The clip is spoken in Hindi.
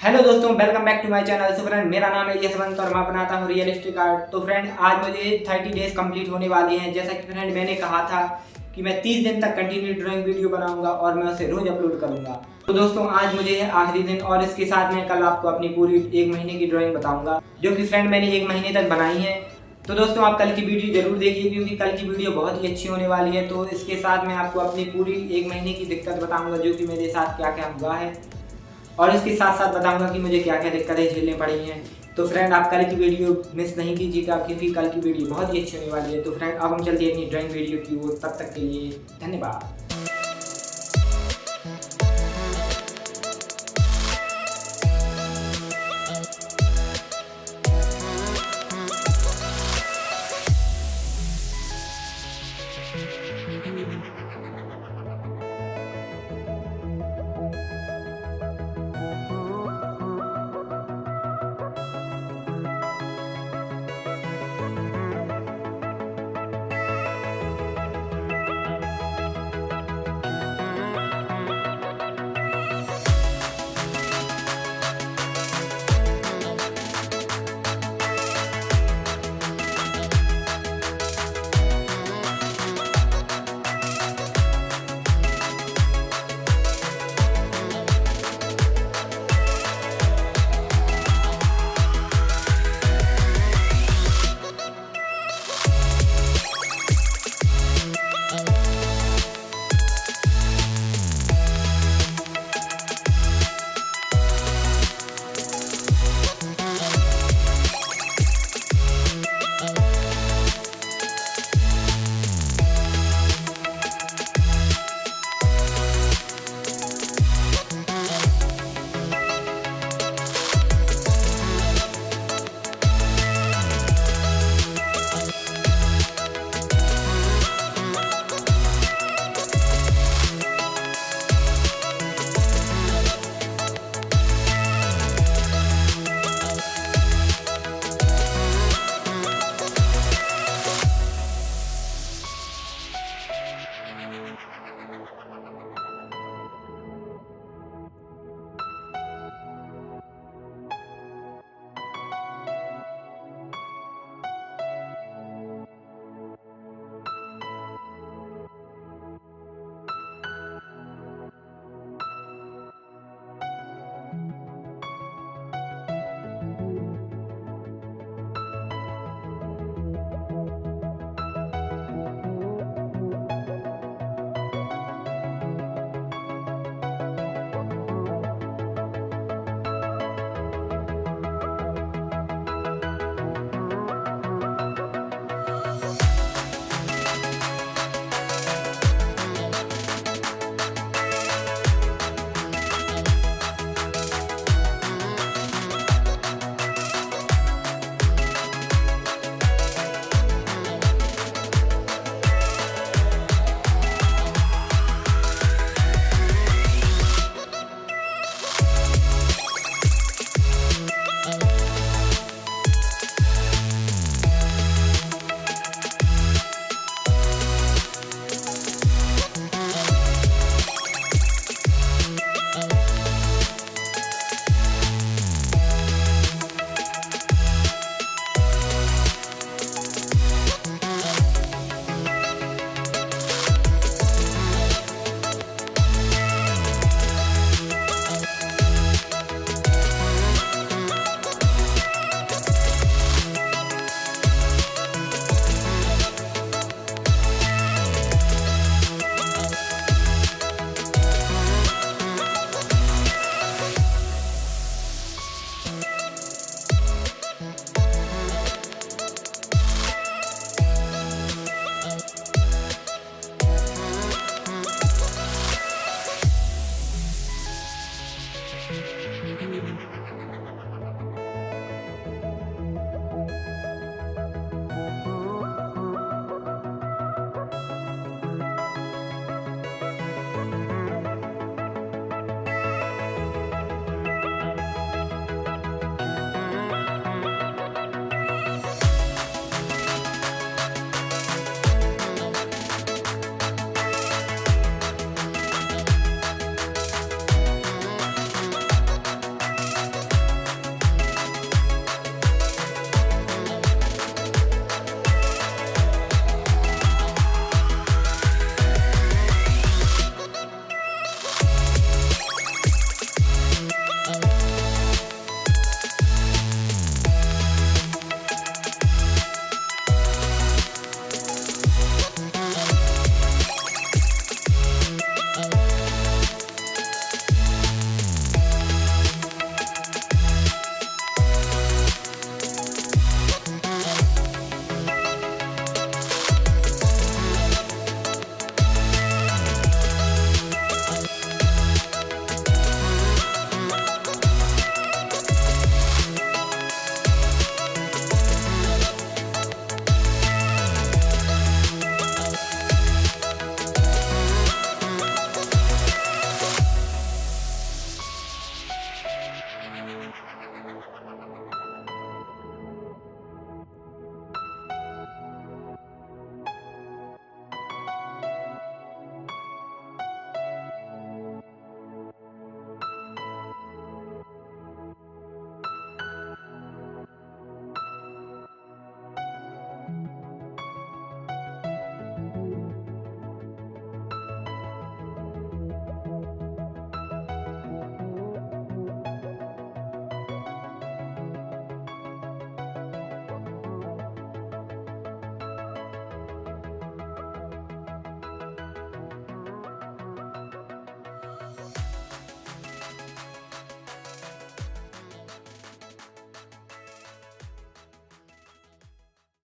हेलो दोस्तों, welcome back to my channel. So friend, मेरा नाम है यशवंत और मैं बनाता हूँ रियलिस्टिक आर्ट। तो फ्रेंड, आज मुझे 30 डेज कंप्लीट होने वाली हैं। जैसा कि फ्रेंड मैंने कहा था कि मैं 30 दिन तक कंटिन्यू ड्राइंग वीडियो बनाऊंगा और मैं उसे रोज अपलोड करूंगा। तो दोस्तों, आज मुझे है आखिरी दिन और इसके साथ मैं कल आपको अपनी पूरी 1 महीने की ड्राइंग बताऊंगा, जो कि फ्रेंड मैंने 1 महीने तक बनाई है। तो दोस्तों, आप कल की वीडियो जरूर देखिए क्योंकि कल की वीडियो बहुत ही अच्छी होने वाली है। तो इसके साथ मैं आपको अपनी पूरी 1 महीने की दिक्कत बताऊंगा, जो कि मेरे साथ क्या क्या हुआ है, और इसके साथ साथ बताऊंगा कि मुझे क्या क्या दिक्कतें झेलनी पड़ी हैं। तो फ्रेंड, आप कल की वीडियो मिस नहीं कीजिएगा क्योंकि कल की वीडियो बहुत ही अच्छी होने वाली है। तो फ्रेंड, अब हम चलते हैं अपनी ड्राइंग वीडियो की ओर। तब तक के लिए धन्यवाद।